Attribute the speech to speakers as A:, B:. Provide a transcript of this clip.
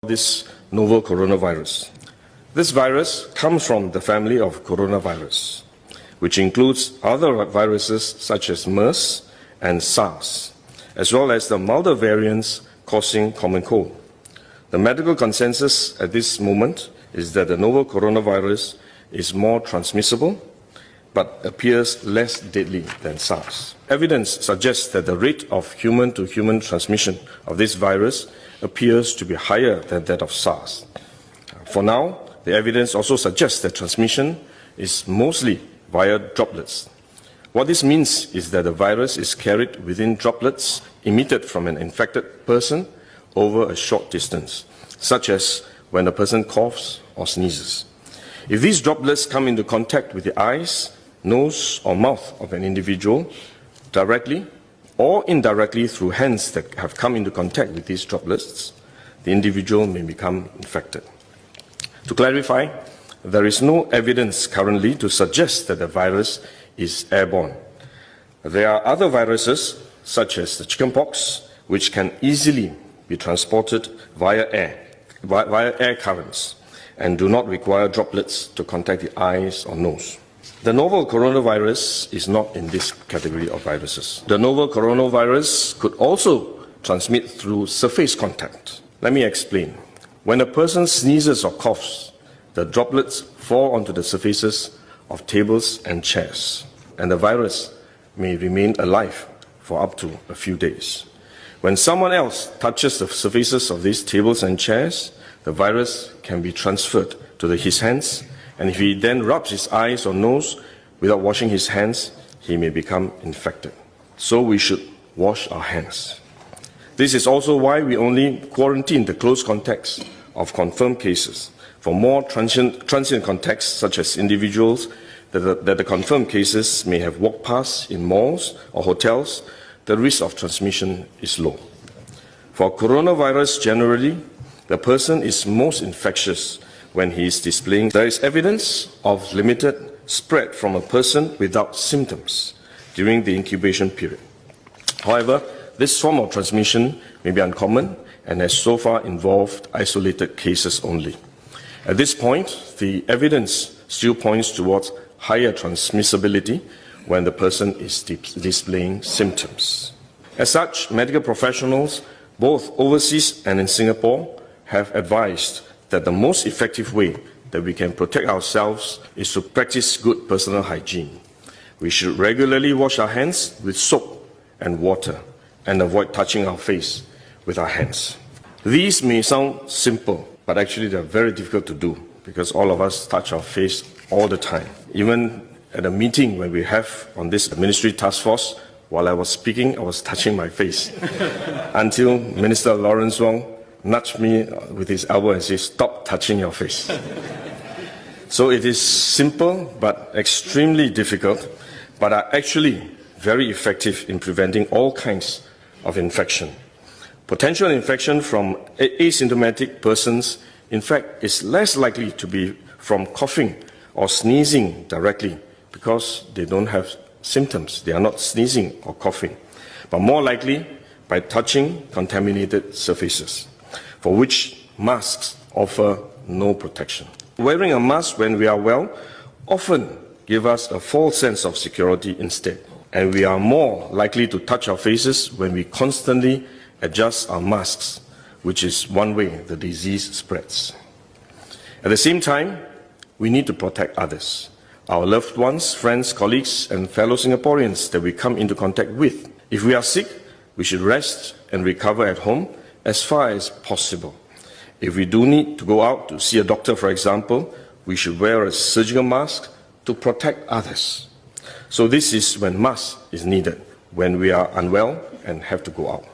A: This novel coronavirus. This virus comes from the family of coronavirus, which includes other viruses such as MERS and SARS, as well as the milder variants causing common cold. The medical consensus at this moment is that the novel coronavirus is more transmissible, but appears less deadly than SARS. Evidence suggests that the rate of human-to-human transmission of this virus appears to be higher than that of SARS. For now, the evidence also suggests that transmission is mostly via droplets. What this means is that the virus is carried within droplets emitted from an infected person over a short distance, such as when a person coughs or sneezes. If these droplets come into contact with the eyes, nose, or mouth of an individual directly or indirectly through hands that have come into contact with these droplets, the individual may become infected. To clarify, there is no evidence currently to suggest that the virus is airborne. There are other viruses, such as the chickenpox, which can easily be transported via air currents, and do not require droplets to contact the eyes or nose. The novel coronavirus is not in this category of viruses. The novel coronavirus could also transmit through surface contact. Let me explain. When a person sneezes or coughs, the droplets fall onto the surfaces of tables and chairs, and the virus may remain alive for up to a few days. When someone else touches the surfaces of these tables and chairs, the virus can be transferred to his hands, and if he then rubs his eyes or nose without washing his hands, he may become infected. So we should wash our hands. This is also why we only quarantine the close contacts of confirmed cases. For more transient contacts, such as individuals that the confirmed cases may have walked past in malls or hotels, the risk of transmission is low. For coronavirus generally, the person is most infectious when he is displaying. There is evidence of limited spread from a person without symptoms during the incubation period. However, this form of transmission may be uncommon and has so far involved isolated cases only. At this point, the evidence still points towards higher transmissibility when the person is displaying symptoms. As such, medical professionals, both overseas and in Singapore, have advised that the most effective way that we can protect ourselves is to practice good personal hygiene. We should regularly wash our hands with soap and water and avoid touching our face with our hands. These may sound simple, but actually they're very difficult to do because all of us touch our face all the time. Even at a meeting when we have on this ministry task force, while I was speaking, I was touching my face until Minister Lawrence Wong nudged me with his elbow and said, "Stop touching your face." So it is simple but extremely difficult, but are actually very effective in preventing all kinds of infection. Potential infection from asymptomatic persons, in fact, is less likely to be from coughing or sneezing directly because they don't have symptoms. They are not sneezing or coughing, but more likely by touching contaminated surfaces, for which masks offer no protection. Wearing a mask when we are well often gives us a false sense of security instead, and we are more likely to touch our faces when we constantly adjust our masks, which is one way the disease spreads. At the same time, we need to protect others, our loved ones, friends, colleagues, and fellow Singaporeans that we come into contact with. If we are sick, we should rest and recover at home as far as possible. If we do need to go out to see a doctor, for example, we should wear a surgical mask to protect others. So this is when mask is needed, when we are unwell and have to go out.